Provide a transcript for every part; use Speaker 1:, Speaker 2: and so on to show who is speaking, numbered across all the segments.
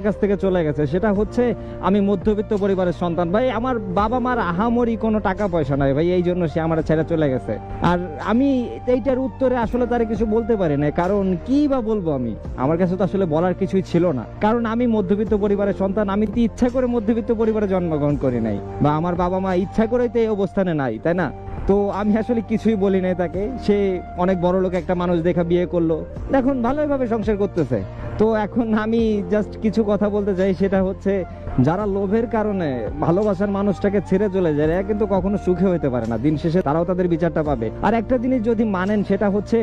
Speaker 1: কাছ থেকে চলে গেছে, সেটা হচ্ছে আমি মধ্যবিত্ত পরিবারের সন্তান ভাই। আমার বাবা মার আহামরি কোনো টাকা পয়সা নাই ভাই, এই জন্য সে আমার ছেড়ে চলে গেছে। আর আমি এইটার উত্তরে আসলে তার কিছু বলতে পারি না, কারণ কি বা বলবো আমি, আমার কাছে তো আসলে বলার কিছুই ছিল না। কারণ আমি মধ্যবিত্ত পরিবারের সন্তান, আমি তো ইচ্ছা করে মধ্যবিত্ত পরিবারে জন্মগ্রহণ করি নাই, বা আমার বাবা মা ইচ্ছা করেই তো এই অবস্থানে নাই, তাই না? তো আমি আসলে কিছুই বলি নাই তাকে। সে অনেক বড় লোক একটা মানুষ দেখা বিয়ে করলো, এখন ভালোভাবে সংসার করতেছে। তো এখন আমি জাস্ট কিছু কথা বলতে চাই, সেটা হচ্ছে যারা লোভের কারণে ভালোবাসার মানুষটাকে ছেড়ে চলে যায়, এরা কিন্তু কখনো সুখে হইতে পারে না। দিন শেষে তারাও তাদের বিচারটা পাবে। আর একটা জিনিস যদি মানেন, সেটা হচ্ছে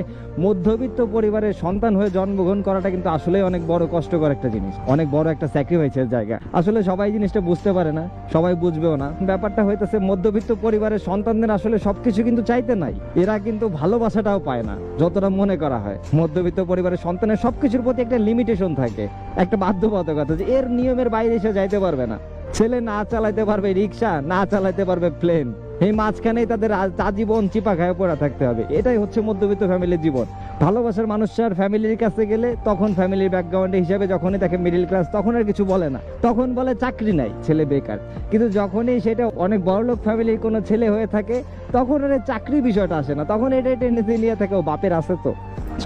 Speaker 1: মধ্যবিত্ত পরিবারের সন্তান হয়ে জন্মগ্রহণ করাটা কিন্তু আসলে অনেক বড় কষ্টকর একটা জিনিস, অনেক বড় একটা স্যাক্রিফাইসের জায়গা। আসলে সবাই জিনিসটা বুঝতে পারে না, সবাই বুঝবেও না। ব্যাপারটা হইতেছে মধ্যবিত্ত পরিবারের সন্তানদের আসলে সবকিছু কিন্তু চাইতে নাই, এরা কিন্তু ভালোবাসাটাও পায় না যতটা মনে করা হয়। মধ্যবিত্ত পরিবারের সন্তানের সবকিছুর প্রতি একটা লিমিটেশন থাকে, একটা বাধ্যবাধকতা, যে এর নিয়মের বাইরে এসে যাইতে পারবে না। ছেলে না চালাইতে পারবে রিক্সা, না চালাইতে পারবে প্লেন, এই মাঝখানেই তাদের আজীবন চিপা খায় পড়া থাকতে হবে। এটাই হচ্ছে মধ্যবিত্ত ফ্যামিলির জীবন। ভালোবাসার মানুষটার ফ্যামিলির কাছে গেলে, তখন ফ্যামিলির ব্যাকগ্রাউন্ড হিসাবে যখনই দেখে মিডিল ক্লাস, তখন আর কিছু বলে না, তখন বলে চাকরি নাই, ছেলে বেকার। কিন্তু যখনই সেটা অনেক বড়লোক ফ্যামিলির কোনো ছেলে হয়ে থাকে, তখন এর চাকরি বিষয়টা আসে না, তখন এটাই টেন্ডেন্সি নিয়ে থাকে, ও বাপের আছে তো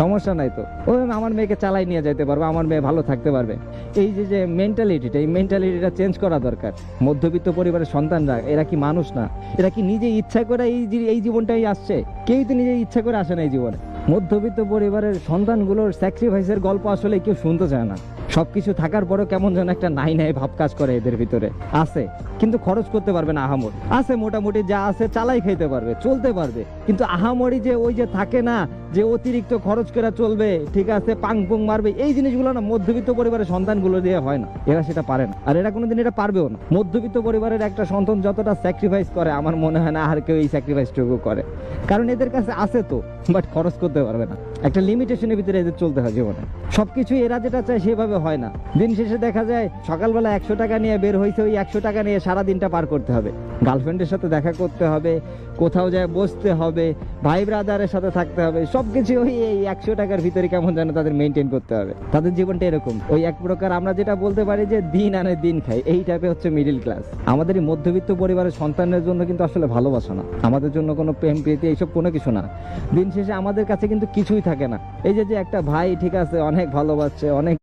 Speaker 1: সমস্যা নাই, তো ওই আমার মেয়েকে চালাই নিয়ে যেতে পারবে, আমার মেয়ে ভালো থাকতে পারবে। এই যে মেন্টালিটিটা, এই মেন্টালিটিটা চেঞ্জ করা দরকার। মধ্যবিত্ত পরিবারের সন্তানরা এরা কি মানুষ না? এরা কি নিজে ইচ্ছা করে এই জীবনটাই আসছে? কেউই তো নিজে ইচ্ছা করে আসে না এই জীবনে। মধ্যবিত্ত পরিবারের সন্তানগুলোর স্যাক্রিফাইসের গল্প আসলে কেউ শুনতে চায় না। সবকিছু থাকার পরেও কেমন যেন একটা নাই নাই ভাব কাজ করে এদের ভিতরে। আছে কিন্তু খরচ করতে পারবে না আহামর, আছে মোটামুটি যা আছে চালাই খাইতে পারবে, চলতে পারবে, কিন্তু আহামরি যে ওই যে থাকে না, যে অতিরিক্ত খরচ করে চলবে, ঠিক আছে, পাং পুং মারবে, এই জিনিসগুলো না মধ্যবিত্ত পরিবারের সন্তানগুলো দিয়ে হয় না। এরা সেটা পারে না, আর এরা কোনোদিন এটা পারবেও না। মধ্যবিত্ত পরিবারের একটা সন্তান যতটা স্যাক্রিফাইস করে, আমার মনে হয় না আর কেউ এই স্যাক্রিফাইসটুকু করে, কারণ এদের কাছে আছে তো, বাট খরচ করতে পারবে না। একটা লিমিটেশনের ভিতরে এদের চলতে হয় জীবনে। সবকিছু এরা যেটা চায় সেভাবে হয় না। দিন শেষে দেখা যায় সকালবেলা 100 টাকা নিয়ে বের হয়েছে, ওই 100 টাকা নিয়ে সারা দিনটা পার করতে হবে। গার্লফ্রেন্ডের সাথে দেখা করতে হবে, কোথাও যায় বসতে হবে, ভাই ব্রাদারের সাথে থাকতে হবে, সবকিছু ওই এই 100 টাকার ভিতরে কেমন যেন তাদের মেনটেন করতে হবে। তাদের জীবনটা এরকম, ওই এক প্রকার আমরা যেটা বলতে পারি যে দিন আনে দিন খাই, এই টাইপে হচ্ছে মিডিল ক্লাস। আমাদের এই মধ্যবিত্ত পরিবারের সন্তানের জন্য কিন্তু আসলে ভালোবাসা না, আমাদের জন্য কোনো প্রেম প্রীতি এইসব কোনো কিছু না। দিন শেষে আমাদের কাছে কিন্তু কিছুই থাকে না। এই যে একটা ভাই, ঠিক আছে, অনেক ভালোবাসছে, অনেক